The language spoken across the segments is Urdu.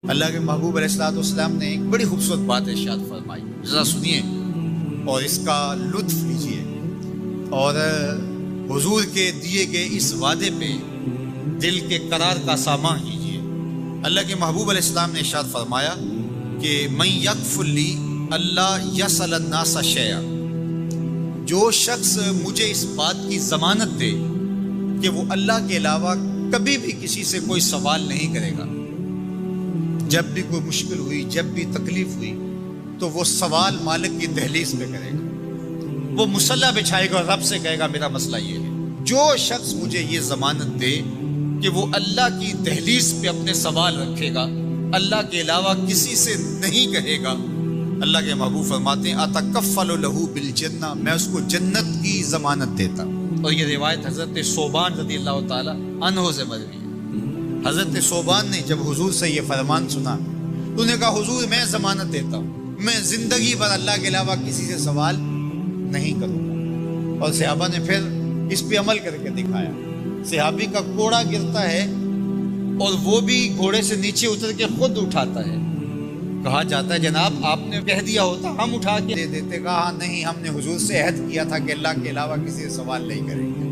اللہ کے محبوب علیہ الصلوۃ والسلام نے ایک بڑی خوبصورت بات ارشاد فرمائی، ذرا سنیے اور اس کا لطف لیجیے اور حضور کے دیے گئے اس وعدے پہ دل کے قرار کا سامان کیجیے۔ اللہ کے محبوب علیہ السلام نے ارشاد فرمایا کہ من یکفر لی اللہ یسأل الناس شیئا، جو شخص مجھے اس بات کی ضمانت دے کہ وہ اللہ کے علاوہ کبھی بھی کسی سے کوئی سوال نہیں کرے گا، جب بھی کوئی مشکل ہوئی، جب بھی تکلیف ہوئی تو وہ سوال مالک کی دہلیز پہ کرے گا، وہ مصلی بچھائے گا اور رب سے کہے گا میرا مسئلہ یہ ہے۔ جو شخص مجھے یہ ضمانت دے کہ وہ اللہ کی دہلیز پہ اپنے سوال رکھے گا، اللہ کے علاوہ کسی سے نہیں کہے گا، اللہ کے محبوب فرماتے ہیں اتکفل لہ بالجنہ، میں اس کو جنت کی ضمانت دیتا ہوں۔ اور یہ روایت حضرت ثوبان رضی اللہ تعالی عنہ سے مروی ہے۔ حضرت ثوبان نے جب حضور سے یہ فرمان سنا تو انہوں نے کہا حضور میں ضمانت دیتا ہوں، میں زندگی بھر اللہ کے علاوہ کسی سے سوال نہیں کروں گا۔ اور صحابہ نے پھر اس پہ عمل کر کے دکھایا۔ صحابی کا کوڑا گرتا ہے اور وہ بھی گھوڑے سے نیچے اتر کے خود اٹھاتا ہے، کہا جاتا ہے جناب آپ نے کہہ دیا ہوتا ہم اٹھا کے دے دیتے، کہا نہیں ہم نے حضور سے عہد کیا تھا کہ اللہ کے علاوہ کسی سے سوال نہیں کریں گے۔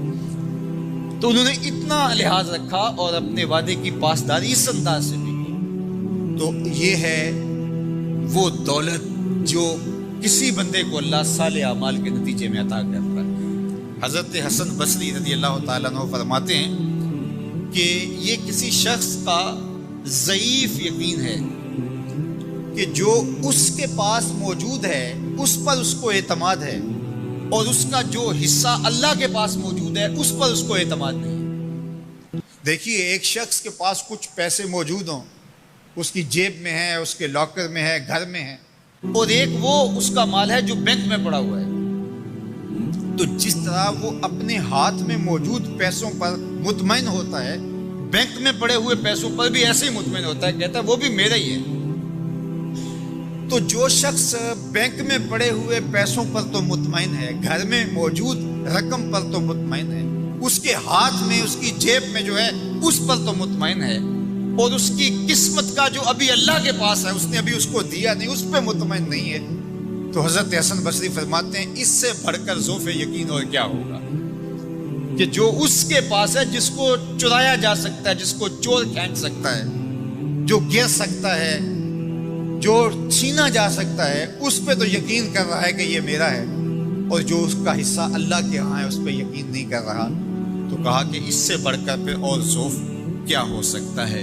تو انہوں نے اتنا لحاظ رکھا اور اپنے وعدے کی پاسداری اس انداز سے بھی کی۔ تو یہ ہے وہ دولت جو کسی بندے کو اللہ صالح اعمال کے نتیجے میں عطا کرتا ہے۔ حضرت حسن بصری رضی اللہ تعالیٰ عنہ فرماتے ہیں کہ یہ کسی شخص کا ضعیف یقین ہے کہ جو اس کے پاس موجود ہے اس پر اس کو اعتماد ہے، اور اس کا جو حصہ اللہ کے پاس موجود ہے اس پر اس کو اعتماد نہیں۔ دیکھیے ایک شخص کے پاس کچھ پیسے موجود ہوں، اس کی جیب میں ہے، اس کے لاکر میں ہے، گھر میں ہے، اور ایک وہ اس کا مال ہے جو بینک میں پڑا ہوا ہے۔ تو جس طرح وہ اپنے ہاتھ میں موجود پیسوں پر مطمئن ہوتا ہے، بینک میں پڑے ہوئے پیسوں پر بھی ایسے ہی مطمئن ہوتا ہے، کہتا ہے وہ بھی میرا ہی ہے۔ تو جو شخص بینک میں پڑے ہوئے پیسوں پر تو مطمئن ہے، گھر میں موجود رقم پر تو مطمئن ہے، اس کے ہاتھ میں اس کی جیب میں جو ہے اس پر تو مطمئن ہے، اور اس کی قسمت کا جو ابھی اللہ کے پاس ہے اس نے ابھی اس کو دیا نہیں، اس پہ مطمئن نہیں ہے، تو حضرت حسن بصری فرماتے ہیں اس سے بڑھ کر ذوف یقین اور کیا ہوگا کہ جو اس کے پاس ہے، جس کو چرایا جا سکتا ہے، جس کو چور کھینچ سکتا ہے، جو گر سکتا ہے، جو چھینا جا سکتا ہے، اس پہ تو یقین کر رہا ہے کہ یہ میرا ہے، اور جو اس کا حصہ اللہ کے ہاں ہے اس پہ یقین نہیں کر رہا۔ تو کہا کہ اس سے بڑھ کر پھر اور ذوف کیا ہو سکتا ہے۔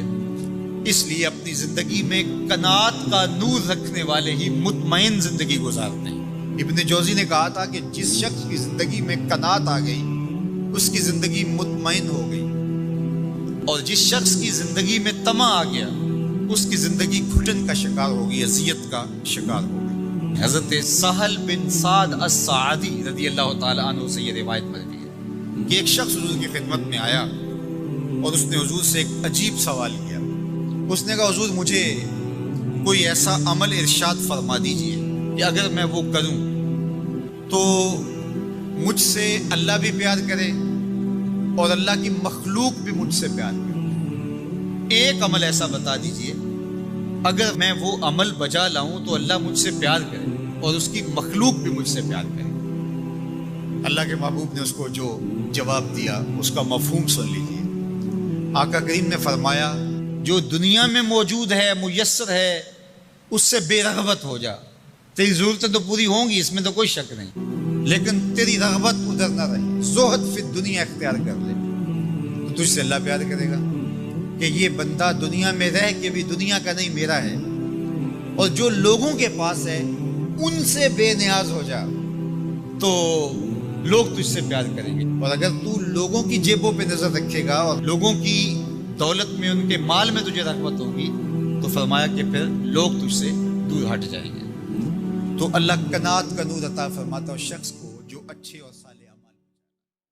اس لیے اپنی زندگی میں قناعت کا نور رکھنے والے ہی مطمئن زندگی گزارتے ہیں۔ ابن جوزی نے کہا تھا کہ جس شخص کی زندگی میں قناعت آ گئی اس کی زندگی مطمئن ہو گئی، اور جس شخص کی زندگی میں طمع آ گیا اس کی زندگی گھٹن کا شکار ہوگی، اذیت کا شکار ہوگی۔ حضرت سہل بن سعد الساعدی رضی اللہ تعالی عنہ سے یہ روایت مروی ہے کہ ایک شخص حضور کی خدمت میں آیا اور اس نے حضور سے ایک عجیب سوال کیا۔ اس نے کہا حضور مجھے کوئی ایسا عمل ارشاد فرما دیجئے کہ اگر میں وہ کروں تو مجھ سے اللہ بھی پیار کرے اور اللہ کی مخلوق بھی مجھ سے پیار کرے۔ ایک عمل ایسا بتا دیجئے اگر میں وہ عمل بجا لاؤں تو اللہ مجھ سے پیار کرے اور اس کی مخلوق بھی مجھ سے پیار کرے۔ اللہ کے محبوب نے اس کو جو جواب دیا اس کا مفہوم سن لیجیے۔ آقا کریم نے فرمایا جو دنیا میں موجود ہے، میسر ہے، اس سے بے رغبت ہو جا، تیری ضرورتیں تو پوری ہوں گی، اس میں تو کوئی شک نہیں، لیکن تیری رغبت ادھر نہ رہے، زہد فی الدنیا اختیار کر لے تو تجھ سے اللہ پیار کرے گا کہ یہ بندہ دنیا میں رہ کے بھی دنیا کا نہیں میرا ہے، اور جو لوگوں کے پاس ہے ان سے بے نیاز ہو جا تو لوگ تجھ سے پیار کریں گے، اور اگر تو لوگوں کی جیبوں پہ نظر رکھے گا اور لوگوں کی دولت میں، ان کے مال میں تجھے رغبت ہوگی تو فرمایا کہ پھر لوگ تجھ سے دور ہٹ جائیں گے۔ تو اللہ قناعت کا نور عطا فرماتا ہے اس شخص کو جو اچھے اور